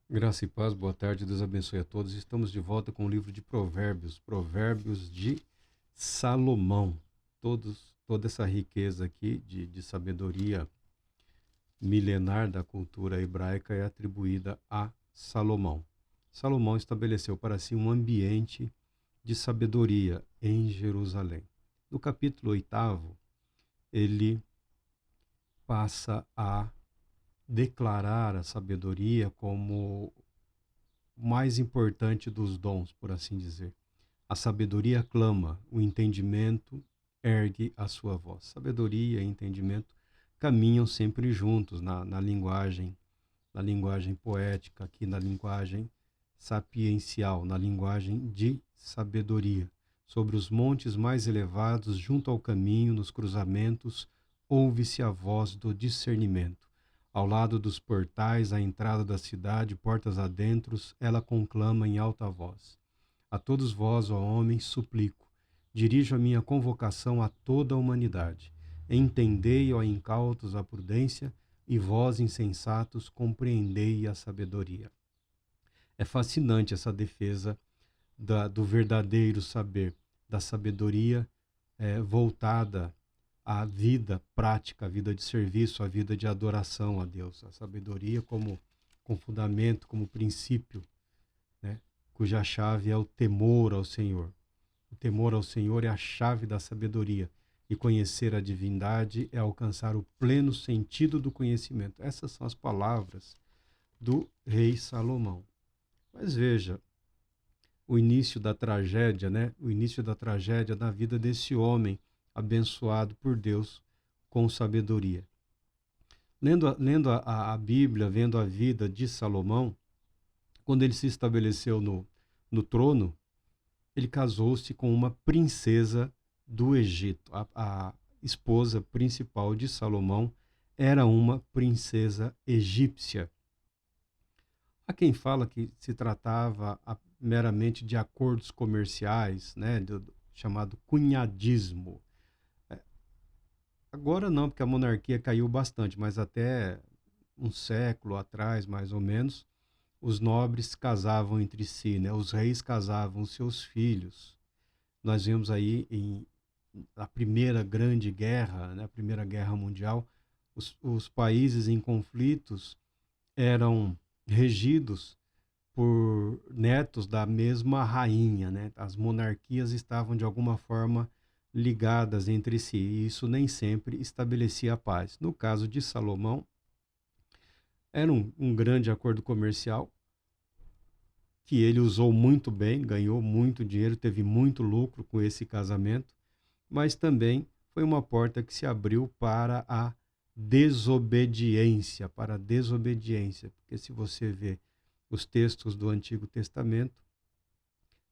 Graça e paz, boa tarde, Deus abençoe a todos. Estamos de volta com o livro de Provérbios, Provérbios de Salomão. Toda essa riqueza aqui de sabedoria milenar da cultura hebraica é atribuída a Salomão. Salomão estabeleceu para si um ambiente de sabedoria em Jerusalém. No capítulo 8, ele passa a declarar a sabedoria como o mais importante dos dons, por assim dizer. A sabedoria clama, o entendimento ergue a sua voz. Sabedoria e entendimento caminham sempre juntos na linguagem poética, aqui na linguagem sapiencial, na linguagem de sabedoria. Sobre os montes mais elevados, junto ao caminho, nos cruzamentos, ouve-se a voz do discernimento. Ao lado dos portais, à entrada da cidade, portas adentro, ela conclama em alta voz. A todos vós, ó homens, suplico, dirijo a minha convocação a toda a humanidade. Entendei, ó incautos, a prudência, e vós, insensatos, compreendei a sabedoria. É fascinante essa defesa do verdadeiro saber, da sabedoria voltada à vida prática, à vida de serviço, à vida de adoração a Deus. A sabedoria como fundamento, como princípio, né, cuja chave é o temor ao Senhor. O temor ao Senhor é a chave da sabedoria. E conhecer a divindade é alcançar o pleno sentido do conhecimento. Essas são as palavras do rei Salomão. Mas veja, o início da tragédia, né? O início da tragédia na vida desse homem abençoado por Deus com sabedoria. Lendo a Bíblia, vendo a vida de Salomão, quando ele se estabeleceu no trono, ele casou-se com uma princesa do Egito. A esposa principal de Salomão era uma princesa egípcia. Há quem fala que se tratava meramente de acordos comerciais, né, chamado cunhadismo. É, Agora não, porque a monarquia caiu bastante, mas até um século atrás, mais ou menos, os nobres casavam entre si, né? Os reis casavam seus filhos. Nós vemos aí a primeira grande guerra, né? A primeira guerra mundial, os países em conflitos eram regidos por netos da mesma rainha, né? As monarquias estavam de alguma forma ligadas entre si, e isso nem sempre estabelecia a paz. No caso de Salomão, era um grande acordo comercial que ele usou muito bem, ganhou muito dinheiro, teve muito lucro com esse casamento, mas também foi uma porta que se abriu para a desobediência, porque se você vê os textos do Antigo Testamento,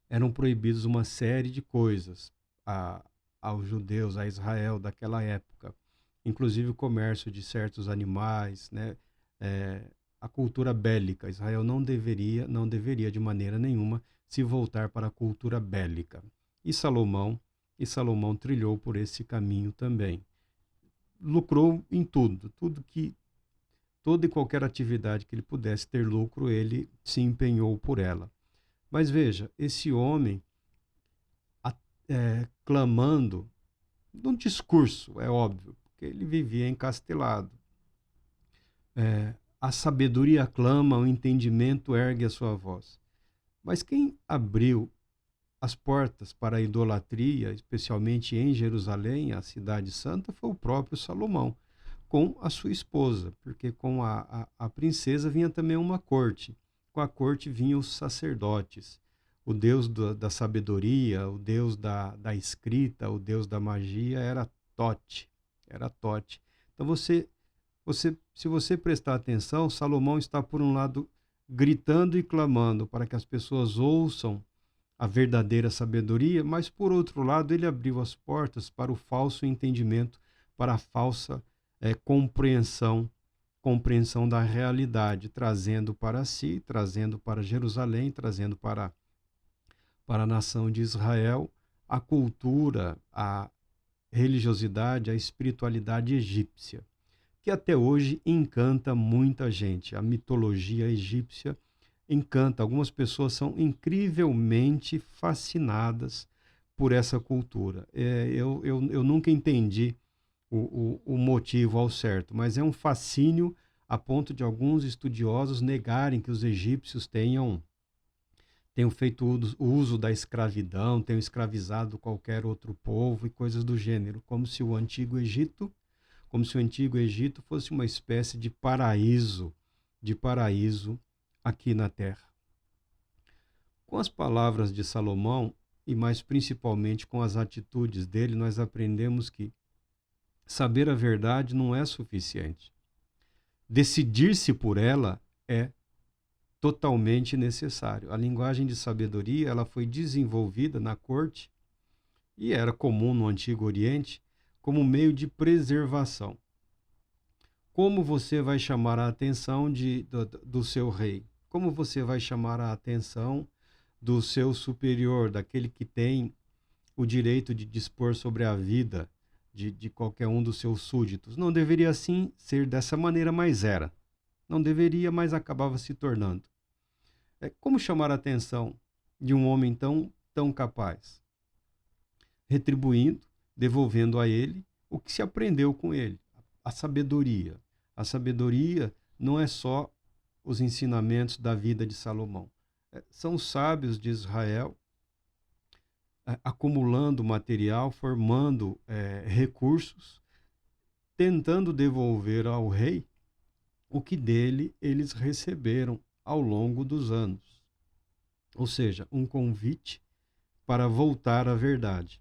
eram proibidos uma série de coisas a, aos judeus, a Israel daquela época, inclusive o comércio de certos animais, né? É, a cultura bélica. Israel não deveria de maneira nenhuma se voltar para a cultura bélica. E Salomão trilhou por esse caminho também. Lucrou em toda e qualquer atividade que ele pudesse ter lucro, ele se empenhou por ela. Mas veja, esse homem clamando num discurso, é óbvio, porque ele vivia encastelado. A sabedoria clama, o entendimento ergue a sua voz. Mas quem abriu as portas para a idolatria, especialmente em Jerusalém, a cidade santa, foi o próprio Salomão, com a sua esposa, porque com a princesa vinha também uma corte. Com a corte vinham os sacerdotes. O Deus da sabedoria, o Deus da escrita, o Deus da magia era Tote. Era Tote. Então se você prestar atenção, Salomão está, por um lado, gritando e clamando para que as pessoas ouçam a verdadeira sabedoria, mas, por outro lado, ele abriu as portas para o falso entendimento, para a falsa compreensão da realidade, trazendo para si, trazendo para Jerusalém, trazendo para a nação de Israel a cultura, a religiosidade, a espiritualidade egípcia, que até hoje encanta muita gente. A mitologia egípcia encanta. Algumas pessoas são incrivelmente fascinadas por essa cultura. Eu nunca entendi o motivo ao certo, mas é um fascínio a ponto de alguns estudiosos negarem que os egípcios tenham feito o uso da escravidão, tenham escravizado qualquer outro povo e coisas do gênero, como se o Antigo Egito fosse uma espécie de paraíso aqui na Terra. Com as palavras de Salomão, e mais principalmente com as atitudes dele, nós aprendemos que saber a verdade não é suficiente. Decidir-se por ela é totalmente necessário. A linguagem de sabedoria, ela foi desenvolvida na corte e era comum no Antigo Oriente como meio de preservação. Como você vai chamar a atenção do seu rei? Como você vai chamar a atenção do seu superior, daquele que tem o direito de dispor sobre a vida de qualquer um dos seus súditos? Não deveria assim ser dessa maneira, mas era. Não deveria, mas acabava se tornando. Como chamar a atenção de um homem tão capaz? Retribuindo, devolvendo a ele o que se aprendeu com ele, a sabedoria. A sabedoria não é só os ensinamentos da vida de Salomão. São os sábios de Israel acumulando material, formando recursos, tentando devolver ao rei o que dele eles receberam ao longo dos anos. Ou seja, um convite para voltar à verdade.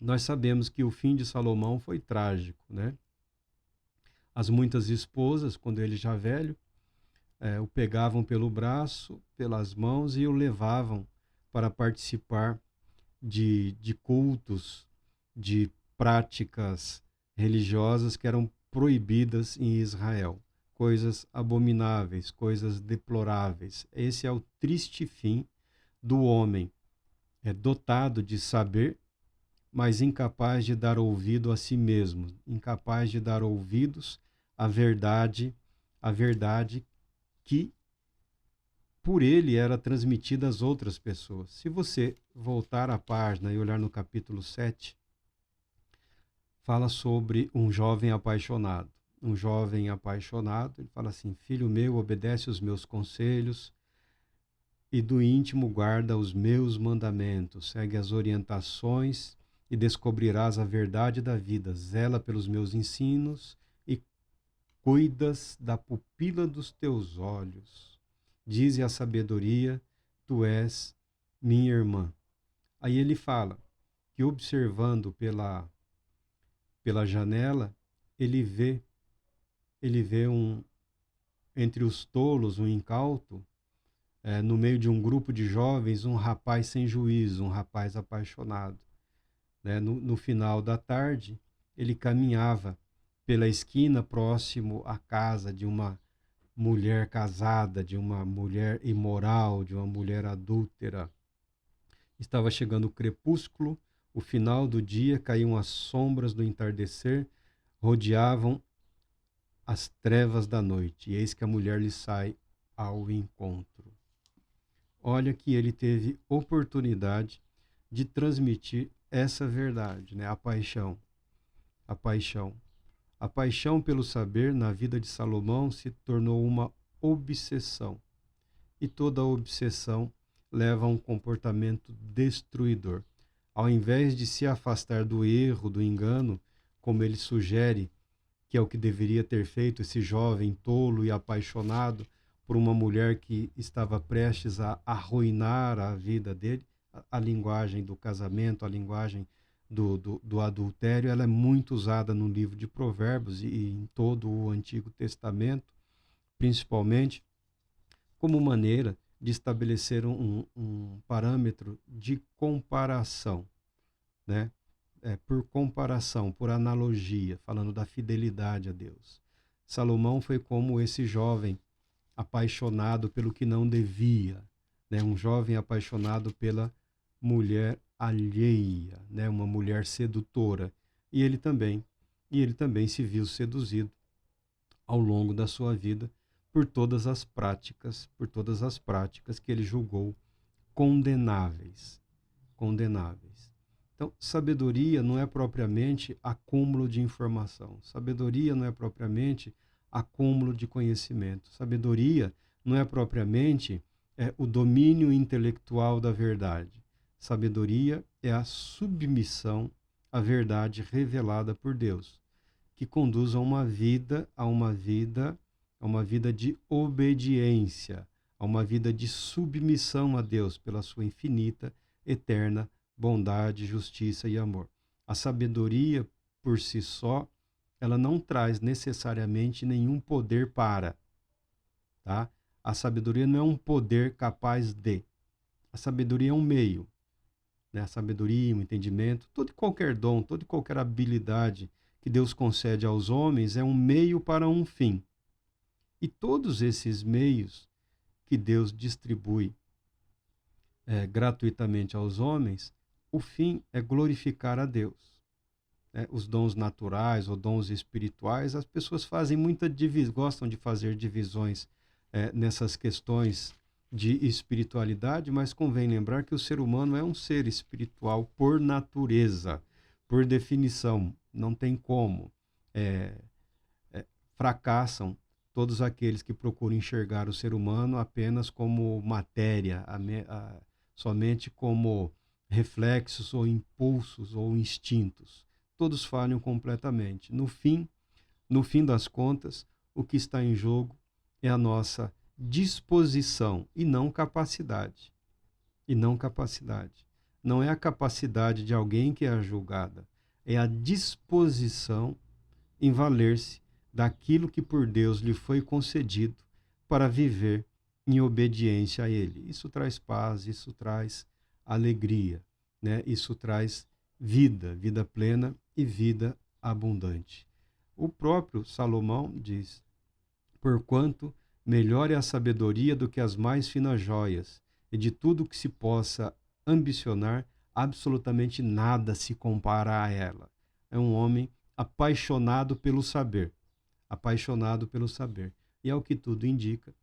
Nós sabemos que o fim de Salomão foi trágico, né? As muitas esposas, quando ele já velho, o pegavam pelo braço, pelas mãos e o levavam para participar de cultos, de práticas religiosas que eram proibidas em Israel. Coisas abomináveis, coisas deploráveis. Esse é o triste fim do homem, dotado de saber, mas incapaz de dar ouvido a si mesmo, incapaz de dar ouvidos à verdade que por ele era transmitida às outras pessoas. Se você voltar à página e olhar no capítulo 7, fala sobre um jovem apaixonado. Um jovem apaixonado, ele fala assim: filho meu, obedece os meus conselhos e do íntimo guarda os meus mandamentos, segue as orientações e descobrirás a verdade da vida, zela pelos meus ensinos e cuidas da pupila dos teus olhos. Dize a sabedoria, tu és minha irmã. Aí ele fala que observando pela janela, ele vê entre os tolos, um incauto, no meio de um grupo de jovens, um rapaz sem juízo, um rapaz apaixonado. Né? No final da tarde, ele caminhava pela esquina próximo à casa de uma mulher casada, de uma mulher imoral, de uma mulher adúltera. Estava chegando o crepúsculo, o final do dia, caíam as sombras do entardecer, rodeavam as trevas da noite, e eis que a mulher lhe sai ao encontro. Olha que ele teve oportunidade de transmitir essa verdade, né? A paixão. A paixão. A paixão pelo saber na vida de Salomão se tornou uma obsessão. E toda obsessão leva a um comportamento destruidor. Ao invés de se afastar do erro, do engano, como ele sugere, que é o que deveria ter feito esse jovem tolo e apaixonado por uma mulher que estava prestes a arruinar a vida dele, a linguagem do casamento, a linguagem do adultério, ela é muito usada no livro de Provérbios e em todo o Antigo Testamento, principalmente como maneira de estabelecer um parâmetro de comparação, né? Por comparação, por analogia, falando da fidelidade a Deus. Salomão foi como esse jovem apaixonado pelo que não devia, né? Um jovem apaixonado pela mulher alheia, né? Uma mulher sedutora. E ele também se viu seduzido ao longo da sua vida por todas as práticas que ele julgou condenáveis, condenáveis. Então, sabedoria não é propriamente acúmulo de informação. Sabedoria não é propriamente acúmulo de conhecimento. Sabedoria não é propriamente o domínio intelectual da verdade. Sabedoria é a submissão à verdade revelada por Deus, que conduz a uma vida de obediência, a uma vida de submissão a Deus pela sua infinita, eterna bondade, justiça e amor. A sabedoria por si só, ela não traz necessariamente nenhum poder para, tá? A sabedoria não é um poder capaz de. A sabedoria é um meio, né? A sabedoria, o entendimento, todo e qualquer dom, toda e qualquer habilidade que Deus concede aos homens é um meio para um fim. E todos esses meios que Deus distribui gratuitamente aos homens, o fim é glorificar a Deus. Os dons naturais ou dons espirituais, as pessoas fazem gostam de fazer divisões nessas questões de espiritualidade, mas convém lembrar que o ser humano é um ser espiritual por natureza, por definição, não tem como. Fracassam todos aqueles que procuram enxergar o ser humano apenas como matéria, somente como reflexos ou impulsos ou instintos. Todos falham completamente. No fim das contas, o que está em jogo é a nossa disposição e não capacidade. E não capacidade. Não é a capacidade de alguém que é a julgada, é a disposição em valer-se daquilo que por Deus lhe foi concedido para viver em obediência a Ele. Isso traz paz, isso traz alegria, né? Isso traz vida plena e vida abundante. O próprio Salomão diz: porquanto melhor é a sabedoria do que as mais finas joias, e de tudo que se possa ambicionar, absolutamente nada se compara a ela. É um homem apaixonado pelo saber. Apaixonado pelo saber. E ao que tudo indica,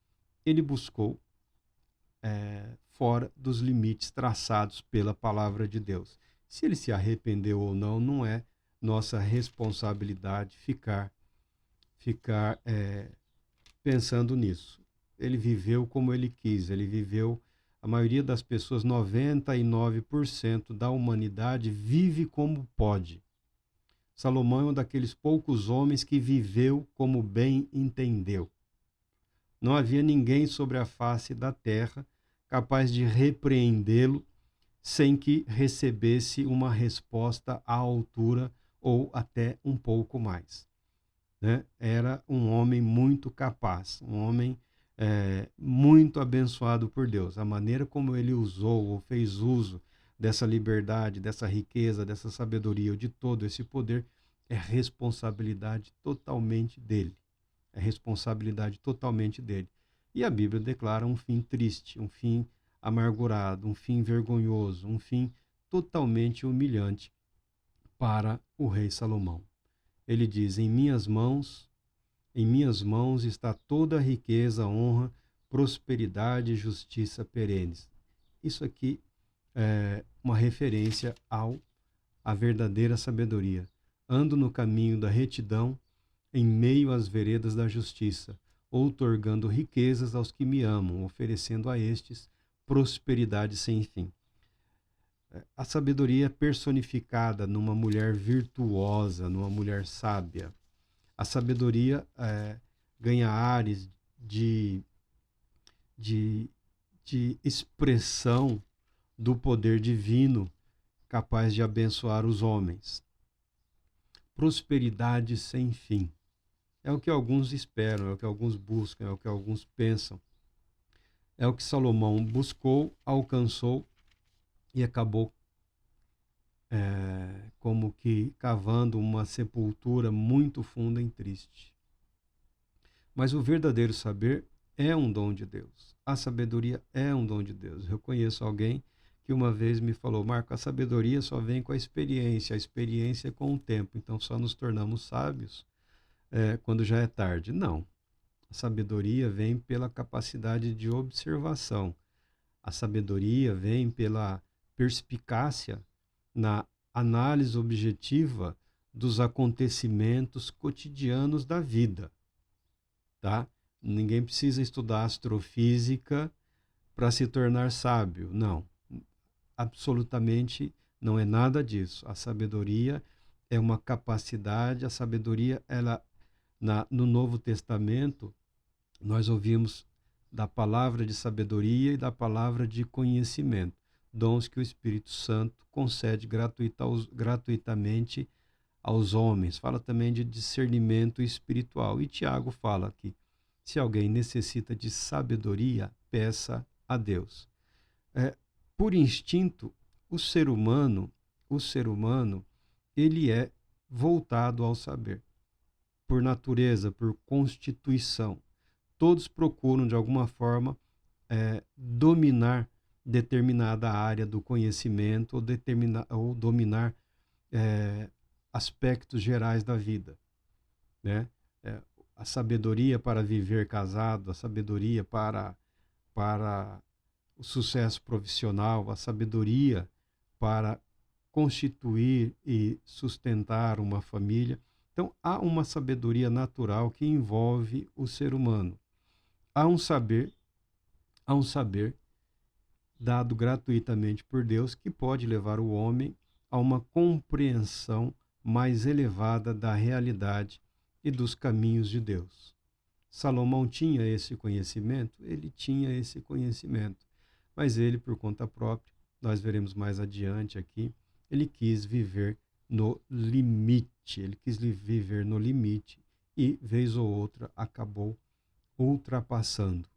ele buscou fora dos limites traçados pela palavra de Deus. Se ele se arrependeu ou não, não é nossa responsabilidade ficar pensando nisso. Ele viveu como ele quis, ele viveu. A maioria das pessoas, 99% da humanidade, vive como pode. Salomão é um daqueles poucos homens que viveu como bem entendeu. Não havia ninguém sobre a face da terra capaz de repreendê-lo sem que recebesse uma resposta à altura ou até um pouco mais. Né? Era um homem muito capaz, um homem muito abençoado por Deus. A maneira como ele usou ou fez uso dessa liberdade, dessa riqueza, dessa sabedoria, ou de todo esse poder, é responsabilidade totalmente dele. É responsabilidade totalmente dele. E a Bíblia declara um fim triste, um fim amargurado, um fim vergonhoso, um fim totalmente humilhante para o rei Salomão. Ele diz: em minhas mãos está toda a riqueza, honra, prosperidade e justiça perenes. Isso aqui é uma referência à verdadeira sabedoria. Ando no caminho da retidão, em meio às veredas da justiça, outorgando riquezas aos que me amam, oferecendo a estes prosperidade sem fim. A sabedoria é personificada numa mulher virtuosa, numa mulher sábia. A sabedoria ganha ares de expressão do poder divino capaz de abençoar os homens. Prosperidade sem fim. É o que alguns esperam, é o que alguns buscam, é o que alguns pensam. É o que Salomão buscou, alcançou e acabou como que cavando uma sepultura muito funda e triste. Mas o verdadeiro saber é um dom de Deus. A sabedoria é um dom de Deus. Eu conheço alguém que uma vez me falou: Marco, a sabedoria só vem com a experiência é com o tempo, então só nos tornamos sábios quando já é tarde. Não. A sabedoria vem pela capacidade de observação. A sabedoria vem pela perspicácia na análise objetiva dos acontecimentos cotidianos da vida, tá? Ninguém precisa estudar astrofísica para se tornar sábio. Não, absolutamente não é nada disso. A sabedoria é uma capacidade, a sabedoria, ela, no Novo Testamento, nós ouvimos da palavra de sabedoria e da palavra de conhecimento, dons que o Espírito Santo concede gratuitamente aos homens. Fala também de discernimento espiritual. E Tiago fala que se alguém necessita de sabedoria, peça a Deus. Por instinto, o ser humano, ele é voltado ao saber. Por natureza, por constituição. Todos procuram, de alguma forma, dominar determinada área do conhecimento ou dominar aspectos gerais da vida, né? A sabedoria para viver casado, a sabedoria para o sucesso profissional, a sabedoria para constituir e sustentar uma família. Então, há uma sabedoria natural que envolve o ser humano. Há um saber dado gratuitamente por Deus que pode levar o homem a uma compreensão mais elevada da realidade e dos caminhos de Deus. Salomão tinha esse conhecimento? Ele tinha esse conhecimento, mas ele, por conta própria, nós veremos mais adiante aqui, ele quis viver no limite, e, vez ou outra, acabou ultrapassando,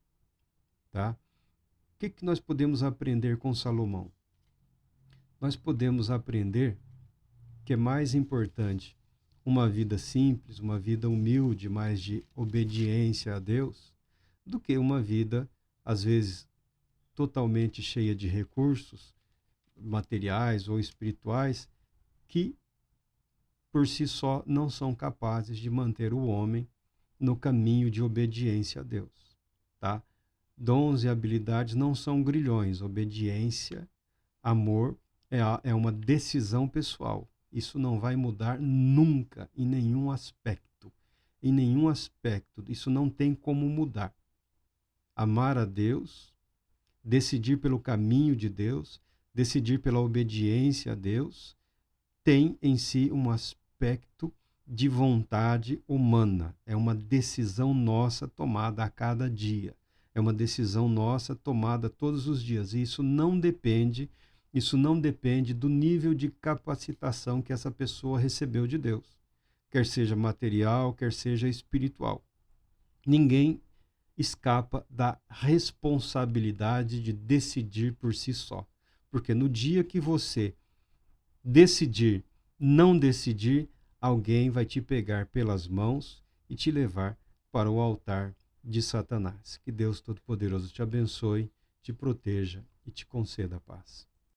tá? O que nós podemos aprender com Salomão? Nós podemos aprender que é mais importante uma vida simples, uma vida humilde, mais de obediência a Deus, do que uma vida, às vezes, totalmente cheia de recursos materiais ou espirituais, que por si só não são capazes de manter o homem no caminho de obediência a Deus, tá? Dons e habilidades não são grilhões. Obediência, amor, é uma decisão pessoal. Isso não vai mudar nunca, em nenhum aspecto. Em nenhum aspecto. Isso não tem como mudar. Amar a Deus, decidir pelo caminho de Deus, decidir pela obediência a Deus, tem em si um aspecto de vontade humana. É uma decisão nossa tomada a cada dia. É uma decisão nossa tomada todos os dias. E isso não depende do nível de capacitação que essa pessoa recebeu de Deus. Quer seja material, quer seja espiritual. Ninguém escapa da responsabilidade de decidir por si só. Porque no dia que você decidir, não decidir, alguém vai te pegar pelas mãos e te levar para o altar de Satanás. Que Deus Todo-Poderoso te abençoe, te proteja e te conceda a paz.